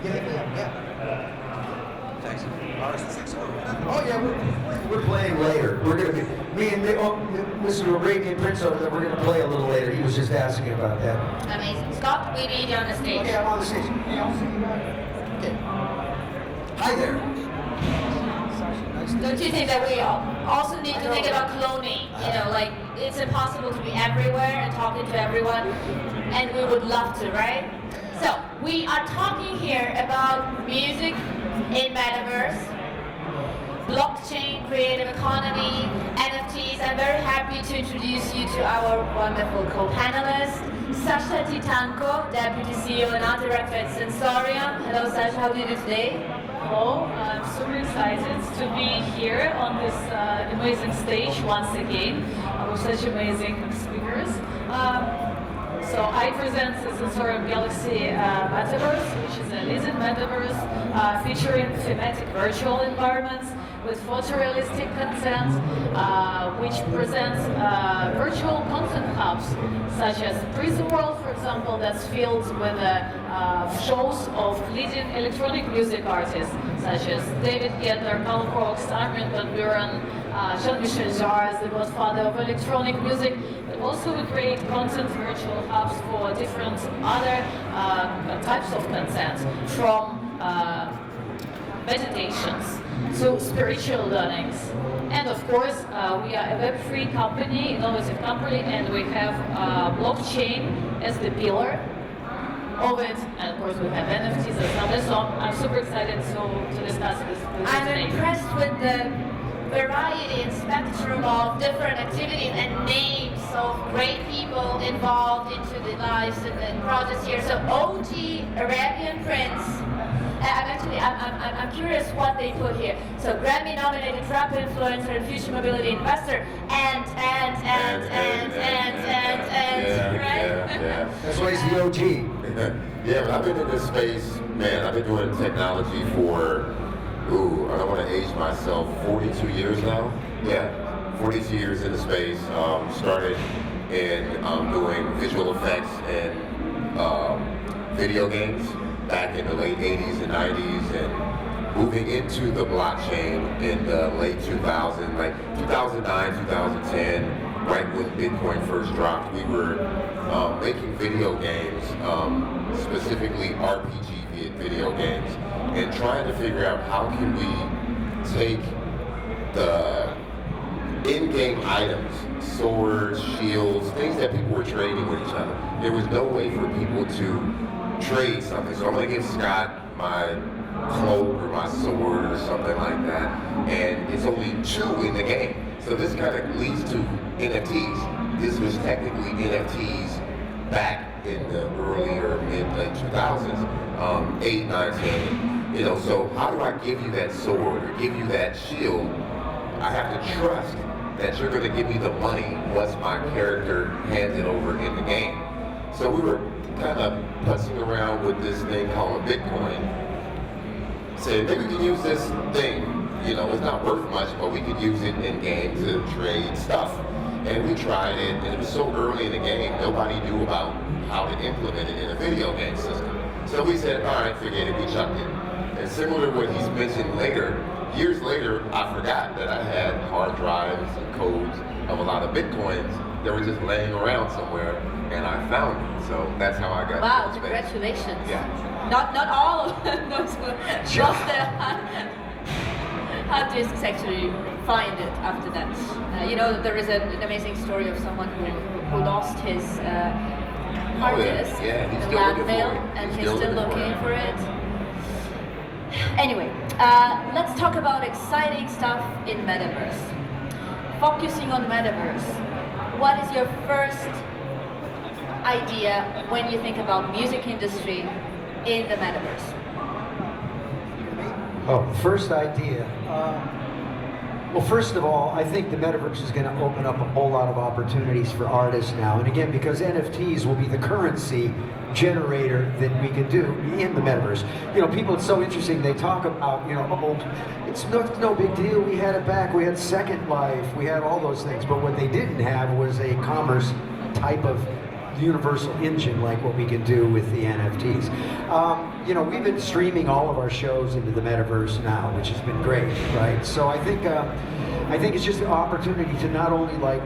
Yeah. Thanks. Oh yeah, we're playing later. We're gonna be me and Mr. Arabian Prince over there. We're gonna play a little later. He was just asking about that. Amazing. Scott, we need you on the stage. Okay, I'm on the stage. Hey, I'll see you guys. Okay. Hi there. Don't you think that we also need to think about cloning? You know, like it's impossible to be everywhere and talking to everyone, and we would love to, right? So we are talking here about music in Metaverse, blockchain, creative economy, NFTs. I'm very happy to introduce you to our wonderful co-panelist, Sasha Tityanko, Deputy CEO and Art Director at Sensorium. Hello Sasha, how do you do today? Hello, I'm super excited to be here on this amazing stage once again with such amazing speakers. So I present the Sensorium Galaxy Metaverse, which is a leading metaverse featuring thematic virtual environments with photorealistic content, which presents virtual content hubs, such as Prism World, for example, that's filled with shows of leading electronic music artists, such as David Guetta, Carl Cox, Armin van Buuren, Jean-Michel Jarre, the godfather of electronic music. But also we create content virtual hubs for different other types of content, from meditations to spiritual learnings. And of course, we are a web-free company, innovative company, and we have blockchain as the pillar of it. And of course, we have NFTs as well. So I'm super excited to discuss this. I'm impressed with the variety and spectrum of different activities and names of great people involved into the lives and the process here. So OG Arabian Prince. I'm curious what they put here. So Grammy-nominated rap influencer and future mobility investor, and right? Yeah. That's why he's the OG. Yeah, but I've been in this space, man. I've been doing technology for, I don't want to age myself, 42 years now. Yeah, 42 years in the space. Started in doing visual effects and video games back in the late 80s and 90s, and moving into the blockchain in the late 2000s, like 2009, 2010, right when Bitcoin first dropped. We were making video games, specifically RPG video games, and trying to figure out how can we take the in-game items, swords, shields, things that people were trading with each other. There was no way for people to trade something. So I'm gonna give Scott my cloak or my sword or something like that, and it's only 2 in the game. So this kind of leads to NFTs. This was technically NFTs back in the early or mid-late 2000s, 8, 9, 10. You know, so how do I give you that sword or give you that shield? I have to trust that you're gonna give me the money once my character hands it over in the game. So we were kind of putzing around with this thing called a Bitcoin. Saying maybe we could use this thing, you know, it's not worth much, but we could use it in game to trade stuff. And we tried it, and it was so early in the game, nobody knew about how to implement it in a video game system. So we said, all right, forget it, we chucked it. And similar to what he's mentioned later, years later, I forgot that I had hard drives and codes of a lot of Bitcoins that were just laying around somewhere, and I found it. So that's how I got Wow, into space. congratulations. Yeah. Not all of those who lost their hard disks actually find it after that. You know, there is an amazing story of someone who lost his hard disk Yeah, he's in still looking landfill, for it. and he's still looking for it. Anyway, let's talk about exciting stuff in Metaverse. Focusing on Metaverse, what is your first idea when you think about music industry in the Metaverse? Oh, first idea. Well, first of all, I think the Metaverse is going to open up a whole lot of opportunities for artists now. And again, because NFTs will be the currency generator that we can do in the Metaverse. You know, people, it's so interesting, they talk about, you know, oh, it's no big deal, we had it back, we had Second Life, we had all those things. But what they didn't have was a commerce type of universal engine like what we can do with the NFTs. You know, we've been streaming all of our shows into the Metaverse now, which has been great, right? So I think it's just an opportunity to not only like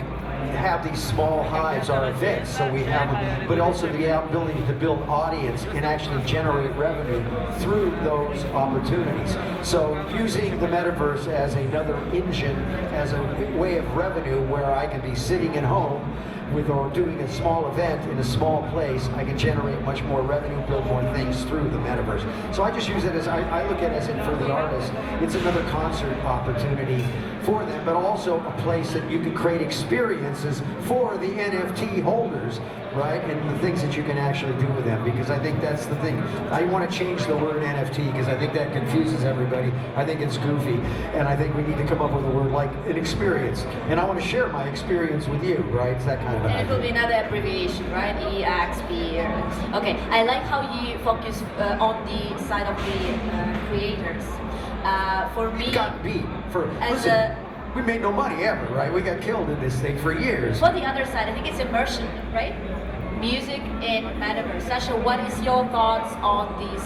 have these small hives, our events, so we have them, but also the ability to build audience and actually generate revenue through those opportunities. So using the Metaverse as another engine, as a way of revenue where I can be sitting at home with or doing a small event in a small place, I can generate much more revenue, build more things through the Metaverse. So I just use it as, I look at it as for the artist, it's another concert opportunity for them, but also a place that you can create experiences for the NFT holders, right? And the things that you can actually do with them, because I think that's the thing. I want to change the word NFT because I think that confuses everybody. I think it's goofy, and I think we need to come up with a word like an experience. And I want to share my experience with you, right? It's that kind of an And it idea. will be another abbreviation, right? EXP. Okay, I like how you focus on the side of the creators. For me, We got beat for, As listen, a- we made no money ever, right? We got killed in this thing for years. for the other side, I think it's immersion, right? Music in Metaverse. Sasha, what is your thoughts on this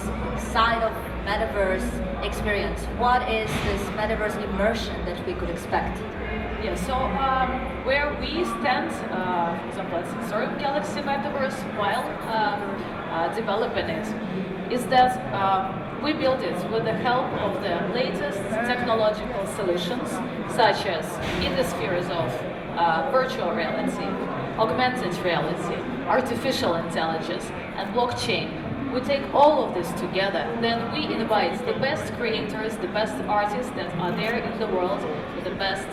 side of Metaverse experience? What is this Metaverse immersion that we could expect? Yeah, so where we stand, for example, at Sensorium Galaxy Metaverse, while developing it, is that we built it with the help of the latest technological solutions, such as in the spheres of virtual reality, augmented reality, artificial intelligence, and blockchain. We take all of this together, then we invite the best creators, the best artists that are there in the world, with the best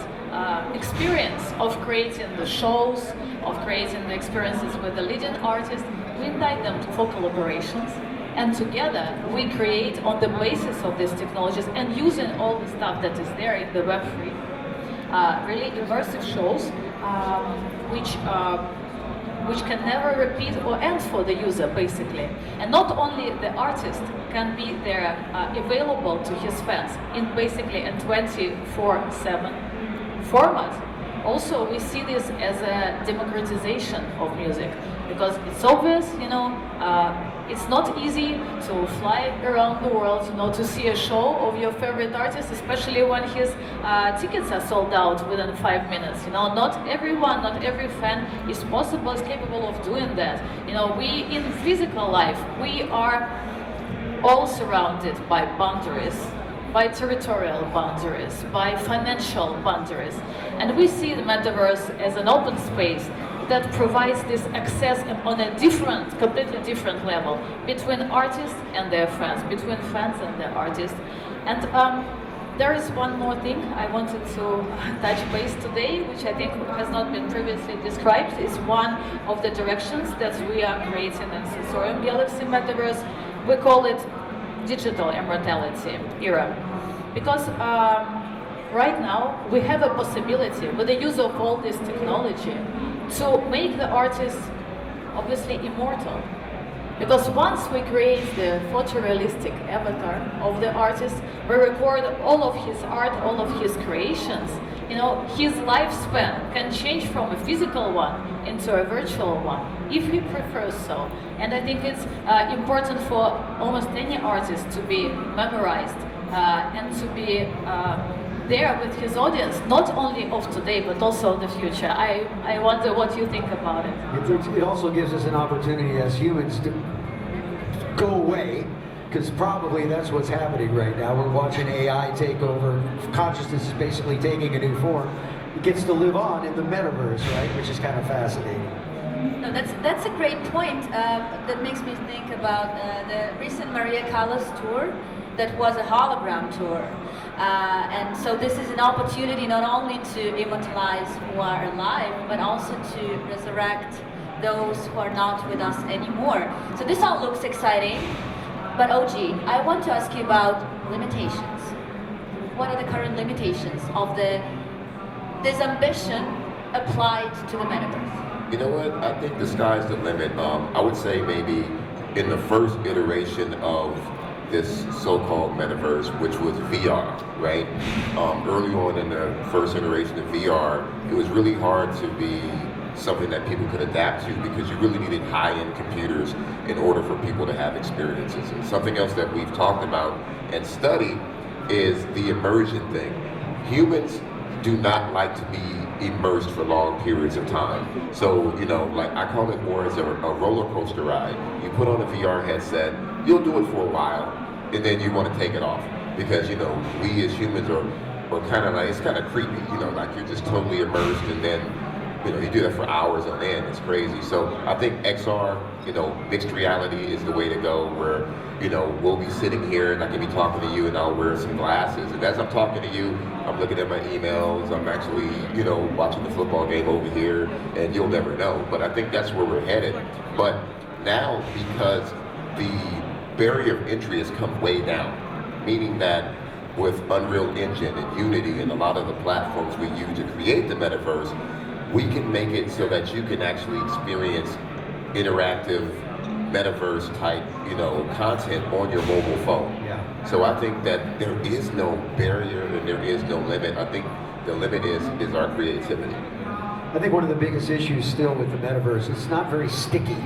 experience of creating the shows, of creating the experiences with the leading artists. We invite them for collaborations, and together we create on the basis of these technologies and using all the stuff that is there in the Web3, really immersive shows, which can never repeat or end for the user, basically. And not only the artist can be there available to his fans in basically a 24/7 format. Also, we see this as a democratization of music, because it's obvious, you know, it's not easy to fly around the world, you know, to see a show of your favorite artist, especially when his tickets are sold out within 5 minutes. You know, not everyone, not every fan is capable of doing that. You know, we in physical life, we are all surrounded by boundaries, by territorial boundaries, by financial boundaries. And we see the Metaverse as an open space that provides this access on a different, completely different level between artists and their fans, between fans and their artists. And there is one more thing I wanted to touch base today, which I think has not been previously described. It's one of the directions that we are creating in Sensorium Galaxy Metaverse. We call it Digital Immortality Era. Because right now we have a possibility with the use of all this technology to make the artist obviously immortal. Because once we create the photorealistic avatar of the artist, we record all of his art, all of his creations. You know, his lifespan can change from a physical one into a virtual one, if he prefers so. And I think it's important for almost any artist to be memorized and to be there with his audience, not only of today, but also the future. I wonder what you think about it. It also gives us an opportunity as humans to go away, because probably that's what's happening right now. We're watching AI take over. Consciousness is basically taking a new form. It gets to live on in the Metaverse, right? Which is kind of fascinating. No, that's a great point. That makes me think about the recent Maria Callas tour that was a hologram tour. And so this is an opportunity not only to immortalize who are alive, but also to resurrect those who are not with us anymore. So this all looks exciting, but OG, I want to ask you about limitations. What are the current limitations of this ambition applied to the Metaverse? You know what? I think the sky's the limit. I would say maybe in the first iteration of this so-called Metaverse, which was VR, right? Early on in the first iteration of VR, it was really hard to be something that people could adapt to, because you really needed high-end computers in order for people to have experiences. And something else that we've talked about and studied is the immersion thing. Humans do not like to be immersed for long periods of time. So, you know, like I call it more as a roller coaster ride. You put on a VR headset, you'll do it for a while, and then you want to take it off. Because, you know, we as humans are kind of like, it's kind of creepy, you know, like you're just totally immersed, and then, you know, you do that for hours on end. It's crazy. So I think XR, you know, mixed reality is the way to go, where, you know, we'll be sitting here and I can be talking to you and I'll wear some glasses. And as I'm talking to you, I'm looking at my emails. I'm actually, you know, watching the football game over here, and you'll never know. But I think that's where we're headed. But now, because the barrier of entry has come way down, meaning that with Unreal Engine and Unity and a lot of the platforms we use to create the metaverse, we can make it so that you can actually experience interactive metaverse type, you know, content on your mobile phone. Yeah. So I think that there is no barrier and there is no limit. I think the limit is our creativity. I think one of the biggest issues still with the metaverse, it's not very sticky,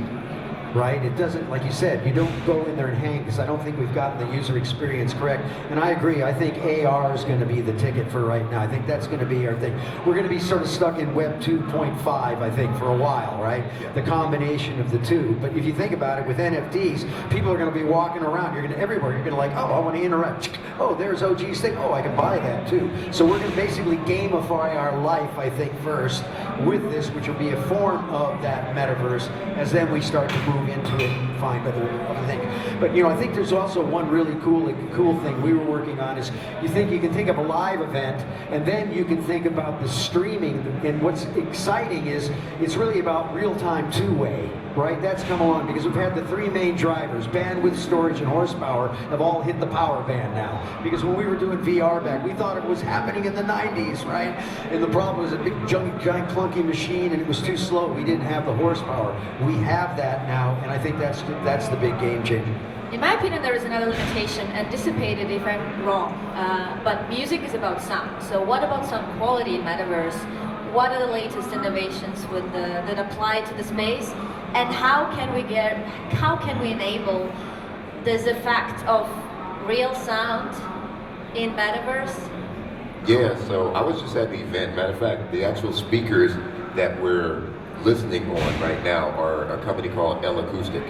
right? It doesn't, like you said, you don't go in there and hang, because I don't think we've gotten the user experience correct. And I agree, I think AR is going to be the ticket for right now. I think that's going to be our thing. We're going to be sort of stuck in Web 2.5, I think, for a while, right? Yeah. The combination of the two. But if you think about it, with NFTs, people are going to be walking around. You're going to everywhere. You're going to like, oh, I want to interact. Oh, there's OG's thing. Oh, I can buy that too. So we're going to basically gamify our life, I think, first with this, which will be a form of that metaverse, as then we start to move into it and find other things. But you know, I think there's also one really cool thing we were working on is you can think of a live event, and then you can think about the streaming. And what's exciting is it's really about real-time two-way, right? That's come along because we've had the three main drivers, bandwidth, storage, and horsepower, have all hit the power band now. Because when we were doing VR back, we thought it was happening in the 90s, right? And the problem was a big giant clunky machine, and it was too slow. We didn't have the horsepower. We have that now, and I think that's the big game changer. In my opinion, there is another limitation, and dissipated if I'm wrong, but music is about sound. So what about sound quality in Metaverse? What are the latest innovations that apply to the space? And how can we enable this effect of real sound in Metaverse? Yeah, so I was just at the event. Matter of fact, the actual speakers that we're listening on right now are a company called L Acoustic,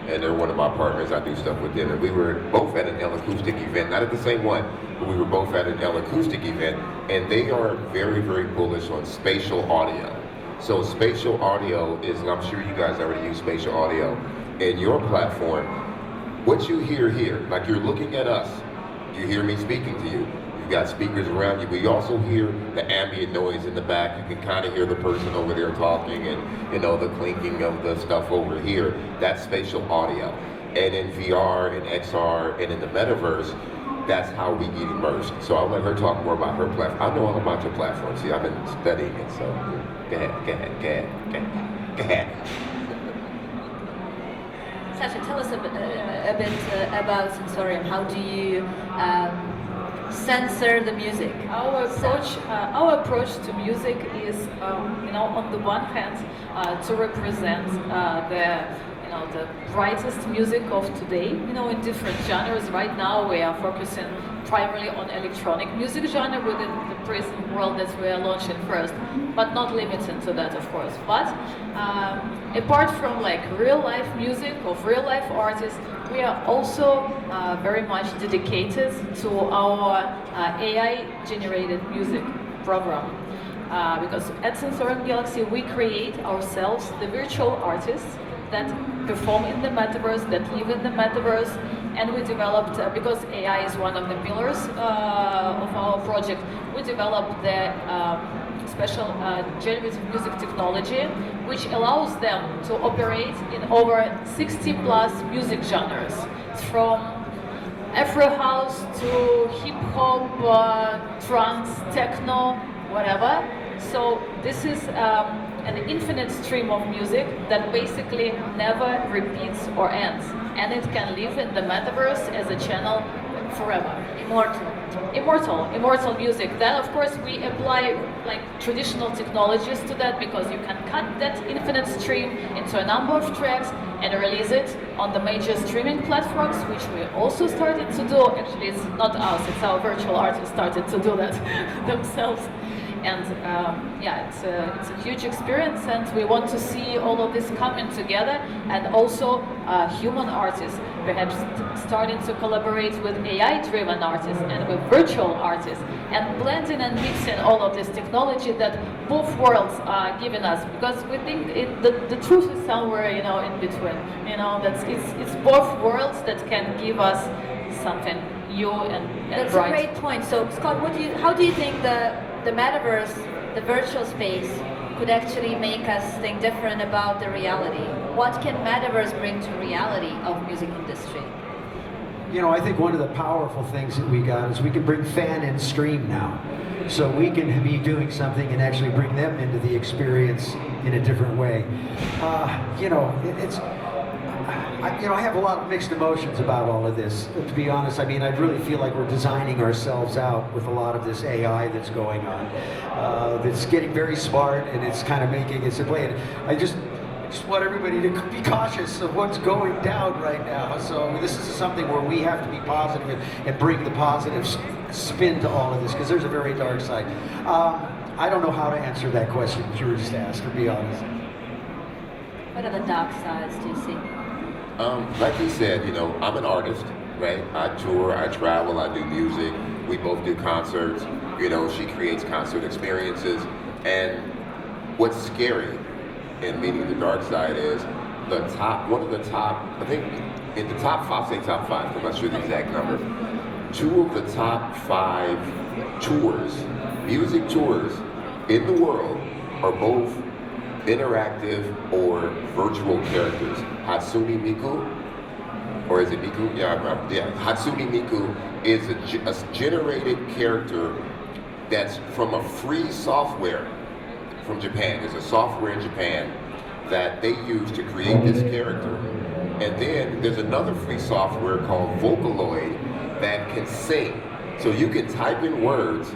and they're one of my partners. I do stuff with them, and we were both at an L Acoustic event, not at the same one, but we were both at an L Acoustic event, and they are very, very bullish on spatial audio. So spatial audio is, and I'm sure you guys already use spatial audio in your platform. What you hear here, like you're looking at us, you hear me speaking to you. You've got speakers around you, but you also hear the ambient noise in the back. You can kind of hear the person over there talking, and you know, the clinking of the stuff over here. That's spatial audio. And in VR and XR and in the metaverse, that's how we get immersed. So I'll let her talk more about her platform. I know all about your platform. See, I've been studying it, so go ahead. Sasha, tell us a bit about Sensorium. How do you censor the music? Our approach to music is, you know, on the one hand, to represent the brightest music of today, you know, in different genres. Right now we are focusing primarily on electronic music genre within the present world that we are launching first, but not limited to that, of course. But apart from like real life music of real life artists, we are also very much dedicated to our AI generated music program. Because at Sensorium Galaxy we create ourselves the virtual artists that perform in the metaverse, that live in the metaverse, and we developed, because AI is one of the pillars of our project, we developed the special generative music technology, which allows them to operate in over 60 plus music genres, from Afro house to hip hop, trance, techno, whatever. So this is an infinite stream of music that basically never repeats or ends, and it can live in the metaverse as a channel forever. Immortal music. Then of course we apply like traditional technologies to that, because you can cut that infinite stream into a number of tracks and release it on the major streaming platforms, which we also started to do. Actually, it's not us, it's our virtual artists started to do that themselves. And yeah, it's a huge experience, and we want to see all of this coming together, and also human artists perhaps starting to collaborate with AI-driven artists and with virtual artists, and blending and mixing all of this technology that both worlds are giving us, because we think the truth is somewhere, you know, in between. You know, that's it's both worlds that can give us something new and That's bright. a great point. So, Scott, how do you think the metaverse, the virtual space, could actually make us think different about the reality? What can metaverse bring to reality of music industry? You know, I think one of the powerful things that we got is we can bring fan and stream now. So we can be doing something and actually bring them into the experience in a different way. You know, I have a lot of mixed emotions about all of this, to be honest. I mean, I really feel like we're designing ourselves out with a lot of this AI that's going on. That's getting very smart, and it's kind of making it play. And I just want everybody to be cautious of what's going down right now. So this is something where we have to be positive and bring the positive spin to all of this, because there's a very dark side. I don't know how to answer that question that you were just asked, to be honest. What are the dark sides do you see? Like he said, you know, I'm an artist, right? I tour, I travel, I do music. We both do concerts. You know, she creates concert experiences. And what's scary, and meaning the dark side, is one of the top, I think in the top five, say top five, I'm not sure the exact number, 2 of the top 5 tours, music tours in the world are both interactive or virtual characters. Hatsune Miku, or is it Miku? Yeah. Hatsune Miku is a generated character that's from a free software from Japan. There's a software in Japan that they use to create this character. And then there's another free software called Vocaloid that can sing. So you can type in words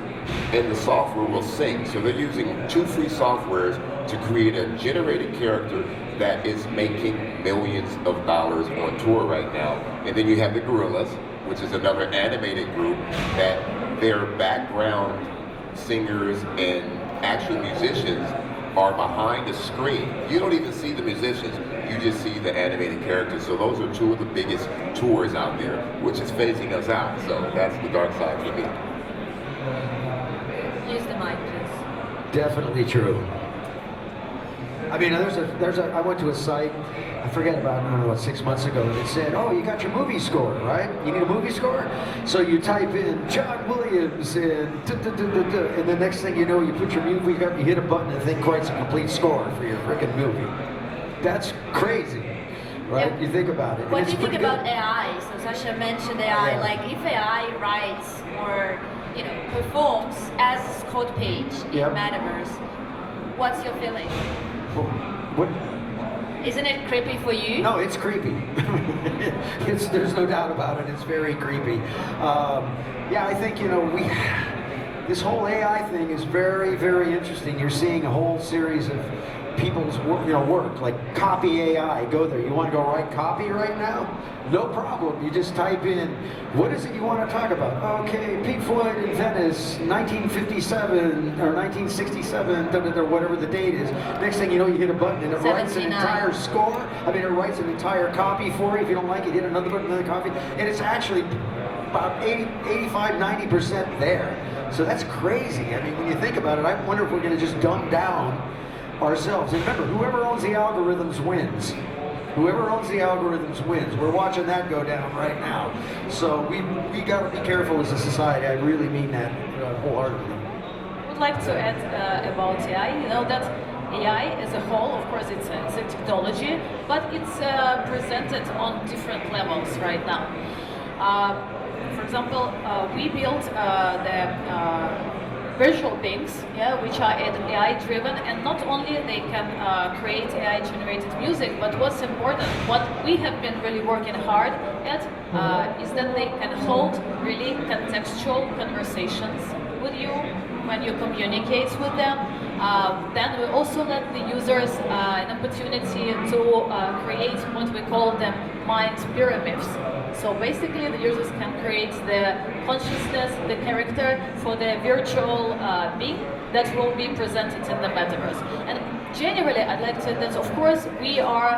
and the software will sing. So they're using 2 free softwares to create a generated character that is making millions of dollars on tour right now. And then you have the Gorillas, which is another animated group that their background singers and actual musicians are behind the screen. You don't even see the musicians, you just see the animated characters. So those are 2 of the biggest tours out there, which is phasing us out. So that's the dark side for me. Use the mic, please. Definitely true. I mean, I went to a site, I forget about, I don't know what, 6 months ago, and it said, oh, you got your movie score, right? You need a movie score? So you type in John Williams and and the next thing you know, you put your movie up, you hit a button, and the thing writes a complete score for your freaking movie. That's crazy, right? Yeah. You think about it. What do you think about AI? So Sasha mentioned AI, Yeah. like if AI writes or, you know, performs as code page in Yep. Metaverse, what's your feeling? What? Isn't it creepy for you? No, it's creepy. There's no doubt about it. It's very creepy. Yeah, I think, you know, this whole AI thing is very, very interesting. You're seeing a whole series of people's work, like copy AI. Go there. You want to go write copy right now? No problem. You just type in, what is it you want to talk about? Okay, Pink Floyd in Venice, 1957 or 1967, or whatever the date is. Next thing you know, you hit a button and it writes an 79. entire score. I mean, it writes an entire copy for you. If you don't like it, hit another button, another copy. And it's actually about 85, 90% there. So that's crazy. I mean, when you think about it, I wonder if we're going to just dumb down ourselves. And remember, whoever owns the algorithms wins. Whoever owns the algorithms wins. We're watching that go down right now. So we got to be careful as a society. I really mean that wholeheartedly. I would like to add about AI. You know that AI as a whole, of course, it's a technology, but it's presented on different levels right now. For example, we built the virtual beings, which are AI driven, and not only they can create AI generated music, but what's important, what we have been really working hard at is that they can hold really contextual conversations with you when you communicate with them. Then we also let the users an opportunity to create what we call them mind pyramids. So basically the users can create the consciousness, the character for the virtual being that will be presented in the metaverse. And generally I'd like to say that of course we are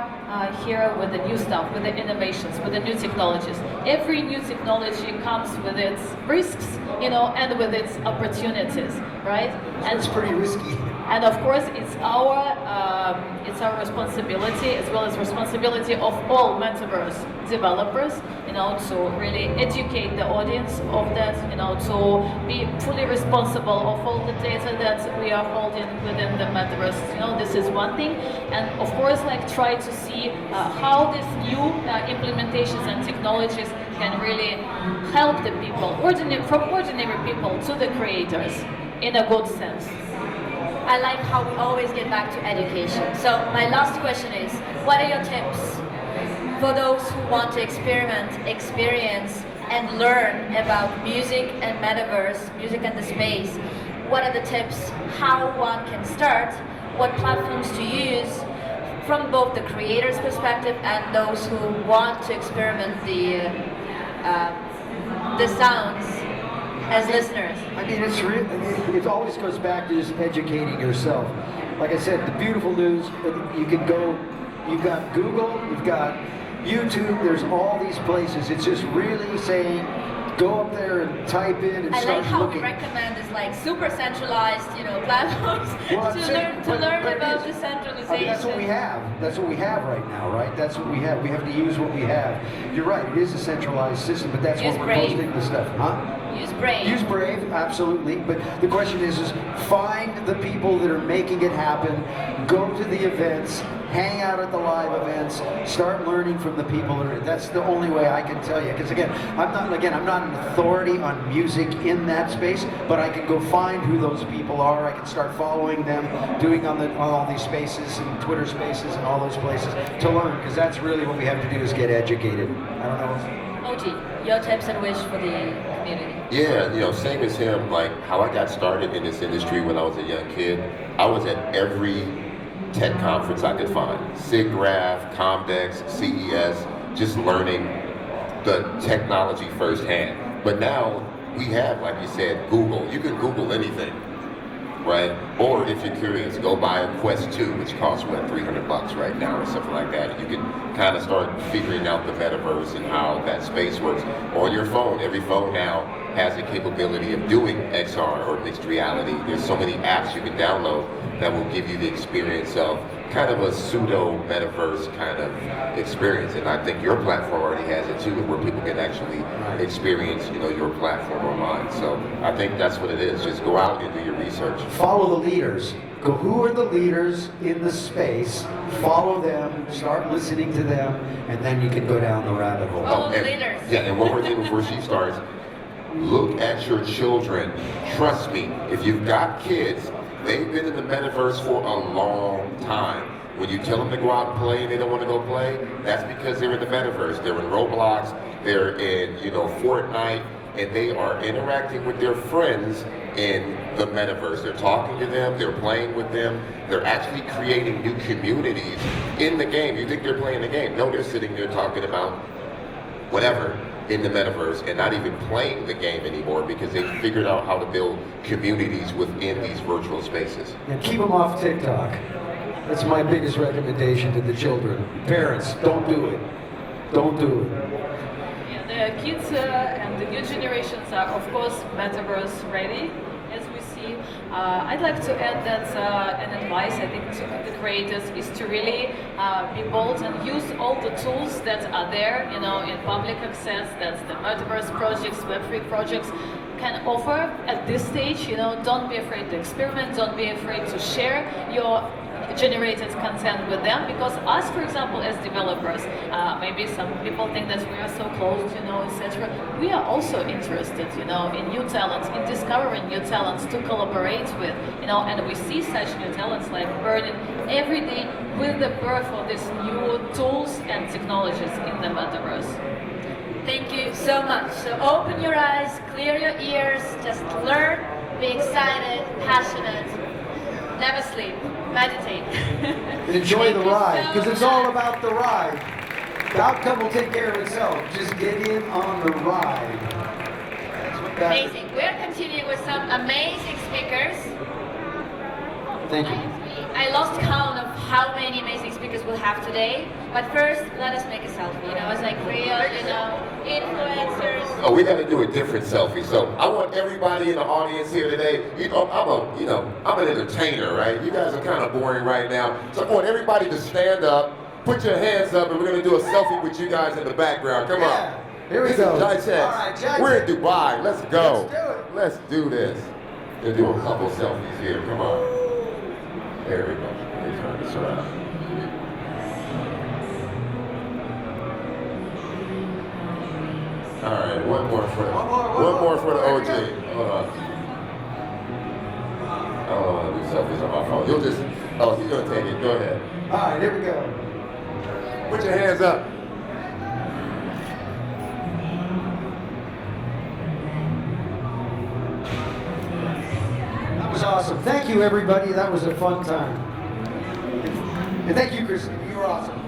here with the new stuff, with the innovations, with the new technologies. Every new technology comes with its risks, and with its opportunities, right? And it's pretty risky. And of course, it's our responsibility, as well as responsibility of all metaverse developers, to really educate the audience of that, to be fully responsible of all the data that we are holding within the metaverse. This is one thing, and of course, try to see how these new implementations and technologies can really help the people, from ordinary people to the creators, in a good sense. I like how we always get back to education. So my last question is, what are your tips for those who want to experiment, experience, and learn about music and metaverse, music and the space? What are the tips, how one can start, what platforms to use, from both the creator's perspective and those who want to experiment the sounds as listeners? I mean, it always goes back to just educating yourself. Like I said, the beautiful news, you can go, you've got Google, you've got YouTube, there's all these places. It's just really saying, go up there and type in and I start like how looking. we recommend is super centralized, platforms to learn about decentralization. I mean, that's what we have. That's what we have right now, right? That's what we have. We have to use what we have. You're right. It is a centralized system, but that's Use what we're Brave. posting the stuff, huh? Use Brave. Use Brave, absolutely. But the question is find the people that are making it happen. Go to the events. Hang out at the live events. Start learning from the people that are. That's the only way I can tell you. Because again, I'm not an authority on music in that space, but I can go find who those people are. I can start following them, doing on all these spaces and Twitter spaces and all those places to learn. Because that's really what we have to do is get educated. I don't know. OG, your tips and wish for the community. Yeah, same as him, like how I got started in this industry when I was a young kid. I was at every tech conference I could find. SIGGRAPH, Comdex, CES, just learning the technology firsthand. But now we have, like you said, Google. You can Google anything, right? Or if you're curious, go buy a Quest 2, which costs, $300 right now or something like that. And you can kind of start figuring out the metaverse and how that space works. On your phone, every phone now has the capability of doing XR or mixed reality. There's so many apps you can download that will give you the experience of kind of a pseudo metaverse kind of experience. And I think your platform already has it too, where people can actually experience, your platform online. So I think that's what it is. Just go out and do your research. Follow the leaders. Go, who are the leaders in the space? Follow them, start listening to them, and then you can go down the rabbit hole. Follow the leaders. Yeah, and one more thing before she starts. Look at your children. Trust me, if you've got kids, they've been in the metaverse for a long time. When you tell them to go out and play and they don't want to go play, that's because they're in the metaverse. They're in Roblox, they're in, Fortnite, and they are interacting with their friends in the metaverse. They're talking to them, they're playing with them, they're actually creating new communities in the game. You think they're playing the game. No, they're sitting there talking about whatever in the metaverse and not even playing the game anymore because they figured out how to build communities within these virtual spaces. And keep them off TikTok. That's my biggest recommendation to the children. Parents, don't do it. Don't do it. Yeah, the kids and the new generations are, of course, metaverse ready, as we see. I'd like to add that an advice, I think, to the creators is to really be bold and use all the tools that are there, in public access, that the metaverse projects, Web3 projects can offer at this stage. Don't be afraid to experiment, don't be afraid to share your generated content with them, because us, for example, as developers, maybe some people think that we are so close, etc. We are also interested, in new talents, in discovering new talents to collaborate with, and we see such new talents like burning every day with the birth of these new tools and technologies in the metaverse. Thank you so much. So open your eyes, clear your ears, just learn, be excited, passionate, never sleep, meditate. Enjoy the Thank you ride, so because it's all about the ride. The outcome will take care of itself. Just get in on the ride. That's what that is. Amazing. We're continuing with some amazing speakers. Thank you. I lost count of how many amazing speakers we'll have today. But first, let us make a selfie. It's like real, influencers. Oh, we got to do a different selfie. So I want everybody in the audience here today. I'm an entertainer, right? You guys are kind of boring right now. So I want everybody to stand up, put your hands up, and we're going to do a selfie with you guys in the background. Come on. Here we This go. is Jai Tex. All right, Jai We're in Tex. Dubai. Let's go. Let's do it. Let's do this. We'll do a couple selfies here. Come on. There we go. Let me turn this around. All right, one more for the OG. Hold on. I don't want to do selfies on my phone. He's gonna take it. Go ahead. All right, here we go. Put your hands up. That was awesome. Thank you, everybody. That was a fun time. And thank you, Kristina. You were awesome.